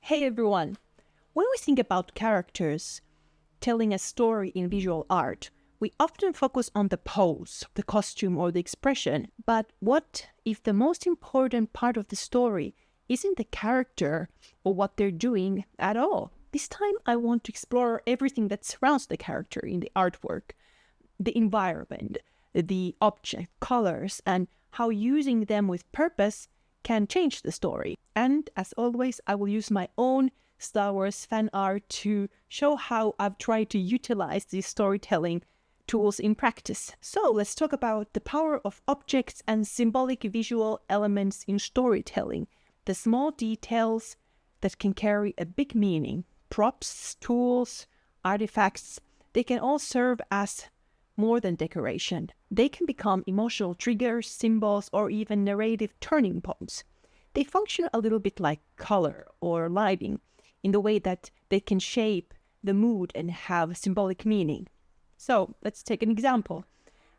Hey everyone! When we think about characters telling a story in visual art, we often focus on the pose, the costume, or the expression. But what if the most important part of the story isn't the character or what they're doing at all? This time I want to explore everything that surrounds the character in the artwork, the environment, the object, colors, and how using them with purpose can change the story. And as always, I will use my own Star Wars fan art to show how I've tried to utilize these storytelling tools in practice. So let's talk about the power of objects and symbolic visual elements in storytelling. The small details that can carry a big meaning. Props, tools, artifacts, they can all serve as more than decoration. They can become emotional triggers, symbols, or even narrative turning points. They function a little bit like color or lighting in the way that they can shape the mood and have symbolic meaning. So let's take an example.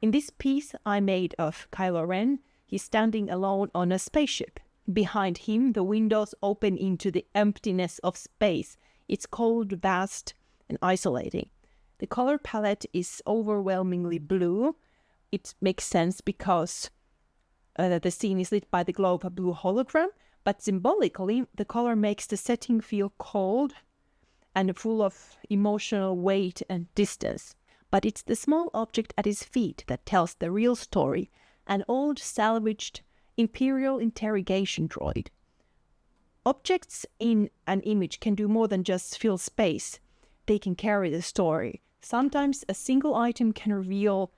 In this piece I made of Kylo Ren, he's standing alone on a spaceship. Behind him, the windows open into the emptiness of space. It's cold, vast, and isolating. The color palette is overwhelmingly blue. It makes sense because the scene is lit by the glow of a blue hologram, but symbolically, the color makes the setting feel cold and full of emotional weight and distance. But it's the small object at his feet that tells the real story, an old salvaged Imperial interrogation droid. Objects in an image can do more than just fill space. They can carry the story. Sometimes a single item can reveal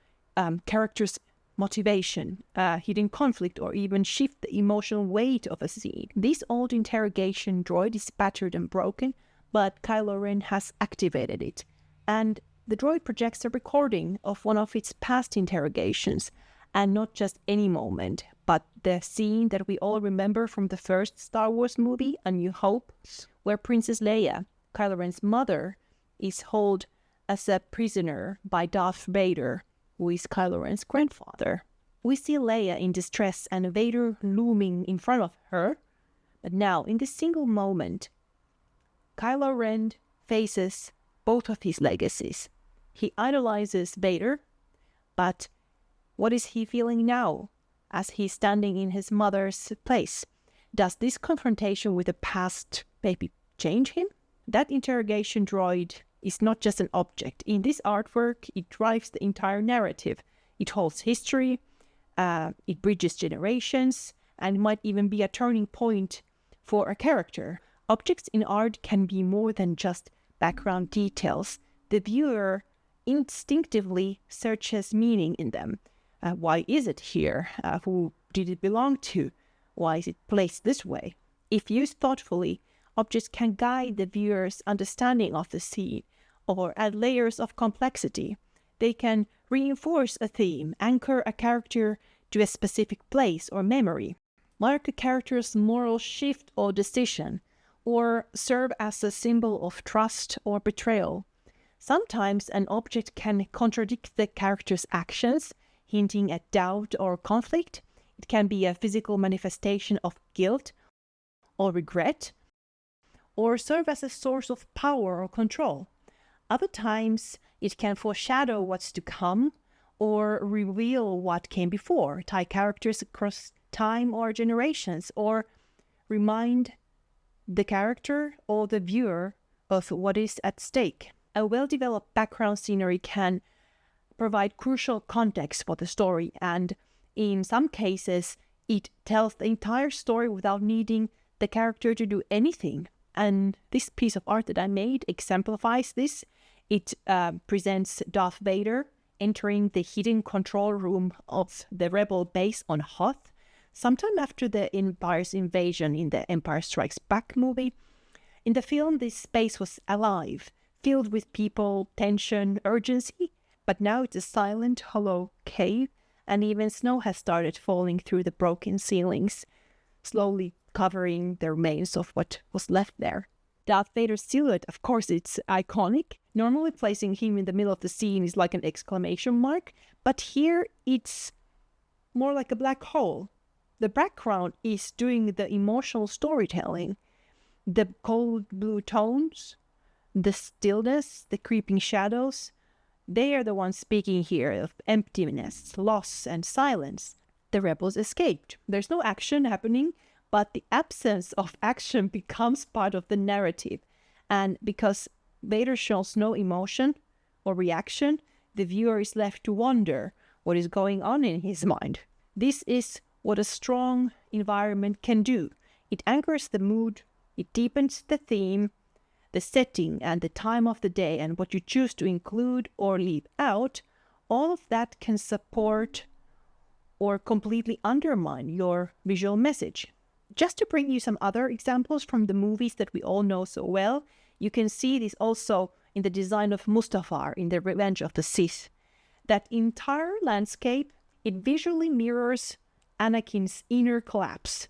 characters' motivation, hidden conflict, or even shift the emotional weight of a scene. This old interrogation droid is battered and broken, but Kylo Ren has activated it. And the droid projects a recording of one of its past interrogations, and not just any moment, but the scene that we all remember from the first Star Wars movie, A New Hope, where Princess Leia, Kylo Ren's mother, is held as a prisoner by Darth Vader, who is Kylo Ren's grandfather. We see Leia in distress and Vader looming in front of her. But now, in this single moment, Kylo Ren faces both of his legacies. He idolizes Vader, but what is he feeling now as he's standing in his mother's place? Does this confrontation with the past maybe change him? That interrogation droid is not just an object. In this artwork, it drives the entire narrative. It holds history, it bridges generations, and might even be a turning point for a character. Objects in art can be more than just background details. The viewer instinctively searches meaning in them. Why is it here? Who did it belong to? Why is it placed this way? If used thoughtfully, objects can guide the viewer's understanding of the scene or add layers of complexity. They can reinforce a theme, anchor a character to a specific place or memory, mark a character's moral shift or decision, or serve as a symbol of trust or betrayal. Sometimes an object can contradict the character's actions, hinting at doubt or conflict. It can be a physical manifestation of guilt or regret, or serve as a source of power or control. Other times, it can foreshadow what's to come or reveal what came before, tie characters across time or generations, or remind the character or the viewer of what is at stake. A well-developed background scenery can provide crucial context for the story, and in some cases, it tells the entire story without needing the character to do anything. And this piece of art that I made exemplifies this. It presents Darth Vader entering the hidden control room of the rebel base on Hoth, sometime after the Empire's invasion in the Empire Strikes Back movie. In the film, this space was alive, filled with people, tension, urgency, but now it's a silent, hollow cave, and even snow has started falling through the broken ceilings, slowly covering the remains of what was left there. Darth Vader's silhouette, of course, it's iconic. Normally placing him in the middle of the scene is like an exclamation mark, but here it's more like a black hole. The background is doing the emotional storytelling. The cold blue tones, the stillness, the creeping shadows, they are the ones speaking here of emptiness, loss, and silence. The rebels escaped. There's no action happening, but the absence of action becomes part of the narrative. And because Vader shows no emotion or reaction, the viewer is left to wonder what is going on in his mind. This is what a strong environment can do. It anchors the mood, it deepens the theme, the setting, and the time of the day, and what you choose to include or leave out. All of that can support or completely undermine your visual message. Just to bring you some other examples from the movies that we all know so well, you can see this also in the design of Mustafar in The Revenge of the Sith. That entire landscape, it visually mirrors Anakin's inner collapse.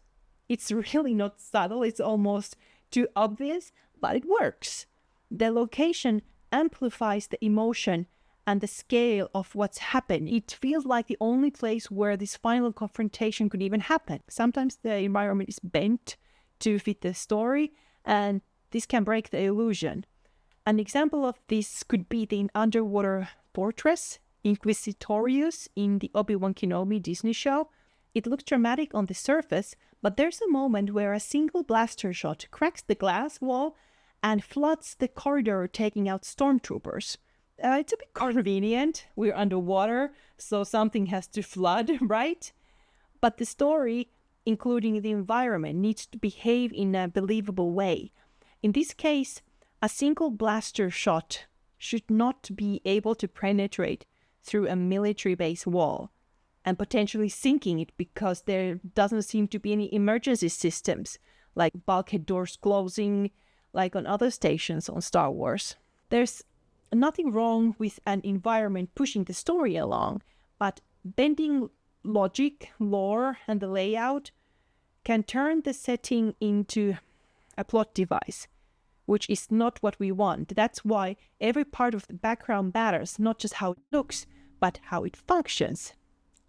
It's really not subtle, it's almost too obvious, but it works. The location amplifies the emotion and the scale of what's happened. It feels like the only place where this final confrontation could even happen. Sometimes the environment is bent to fit the story, and this can break the illusion. An example of this could be the underwater fortress, Inquisitorius, in the Obi-Wan Kenobi Disney show. It looks dramatic on the surface, but there's a moment where a single blaster shot cracks the glass wall and floods the corridor, taking out stormtroopers. It's a bit convenient. We're underwater, so something has to flood, right? But the story, including the environment, needs to behave in a believable way. In this case, a single blaster shot should not be able to penetrate through a military base wall and potentially sinking it because there doesn't seem to be any emergency systems, like bulkhead doors closing, like on other stations on Star Wars. There's nothing wrong with an environment pushing the story along, but bending logic, lore, and the layout can turn the setting into a plot device, which is not what we want. That's why every part of the background matters, not just how it looks, but how it functions.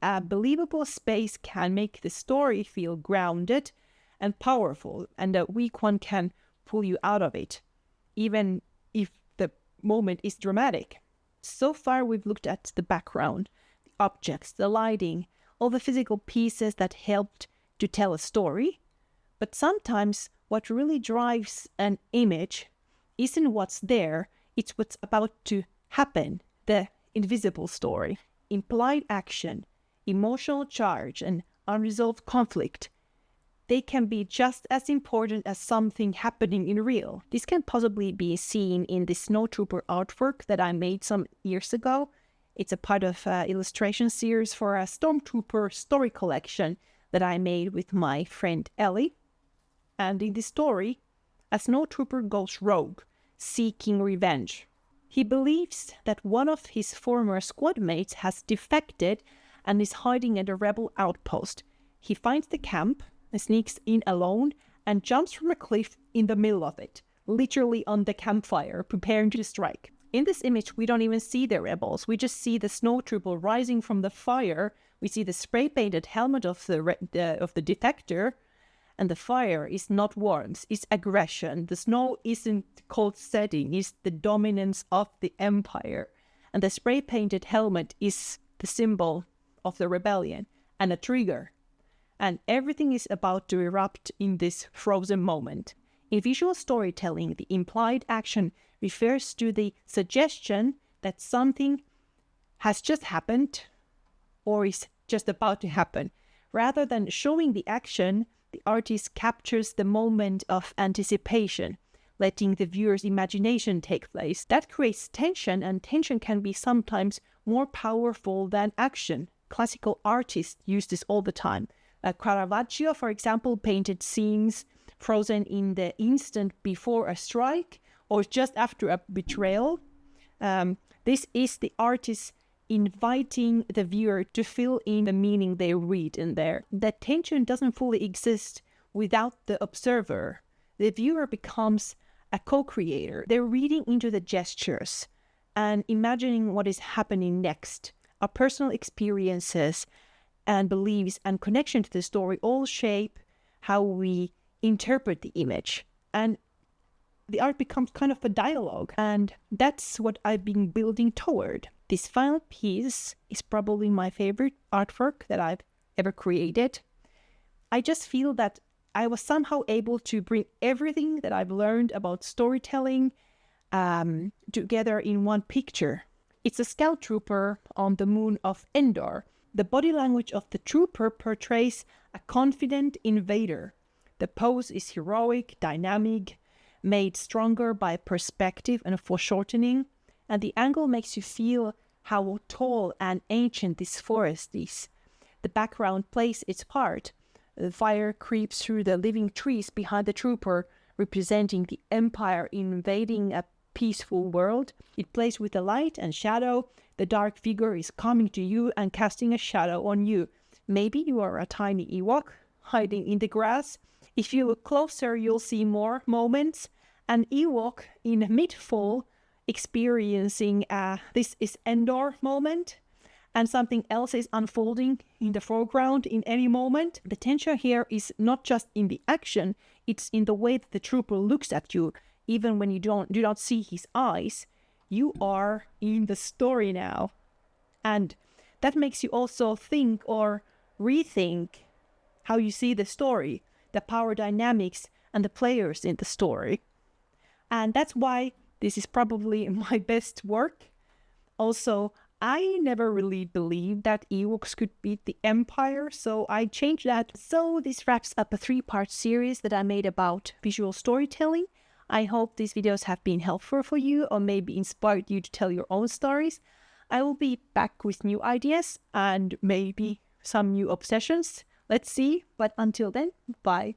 A believable space can make the story feel grounded and powerful, and a weak one can pull you out of it, even if the moment is dramatic. So far, we've looked at the background, the objects, the lighting, all the physical pieces that helped to tell a story. But sometimes what really drives an image isn't what's there, it's what's about to happen, the invisible story. Implied action, emotional charge, and unresolved conflict, they can be just as important as something happening in real. This can possibly be seen in the Snowtrooper artwork that I made some years ago. It's a part of an illustration series for a Stormtrooper story collection that I made with my friend Ellie. And in this story, a Snowtrooper goes rogue, seeking revenge. He believes that one of his former squad mates has defected and is hiding at a rebel outpost. He finds the camp, sneaks in alone, and jumps from a cliff in the middle of it, literally on the campfire, preparing to strike. In this image, we don't even see the rebels. We just see the snowtrooper rising from the fire. We see the spray-painted helmet of the defector, and the fire is not warmth, it's aggression. The snow isn't cold setting, it's the dominance of the empire. And the spray-painted helmet is the symbol of the rebellion and a trigger. And everything is about to erupt in this frozen moment. In visual storytelling, the implied action refers to the suggestion that something has just happened or is just about to happen. Rather than showing the action, the artist captures the moment of anticipation, letting the viewer's imagination take place. That creates tension, and tension can be sometimes more powerful than action. Classical artists use this all the time. Caravaggio, for example, painted scenes frozen in the instant before a strike or just after a betrayal. This is the artist inviting the viewer to fill in the meaning they read in there. The tension doesn't fully exist without the observer. The viewer becomes a co-creator. They're reading into the gestures and imagining what is happening next. Our personal experiences and beliefs and connection to the story all shape how we interpret the image. and the art becomes kind of a dialogue. And that's what I've been building toward. This final piece is probably my favorite artwork that I've ever created. I just feel that I was somehow able to bring everything that I've learned about storytelling together in one picture. It's a scout trooper on the moon of Endor. The body language of the trooper portrays a confident invader. The pose is heroic, dynamic, made stronger by perspective and foreshortening, and the angle makes you feel how tall and ancient this forest is. The background plays its part. The fire creeps through the living trees behind the trooper, representing the Empire invading a peaceful world. It plays with the light and shadow. The dark figure is coming to you and casting a shadow on you. Maybe you are a tiny Ewok hiding in the grass. If you look closer, you'll see more moments. An Ewok in mid-fall experiencing this is Endor moment, and something else is unfolding in the foreground in any moment. The tension here is not just in the action, it's in the way that the trooper looks at you. Even when you do not see his eyes, you are in the story now. And that makes you also think or rethink how you see the story, the power dynamics, and the players in the story. And that's why this is probably my best work. Also, I never really believed that Ewoks could beat the Empire, so I changed that. So this wraps up a 3-part series that I made about visual storytelling. I hope these videos have been helpful for you or maybe inspired you to tell your own stories. I will be back with new ideas and maybe some new obsessions. Let's see. But until then, bye.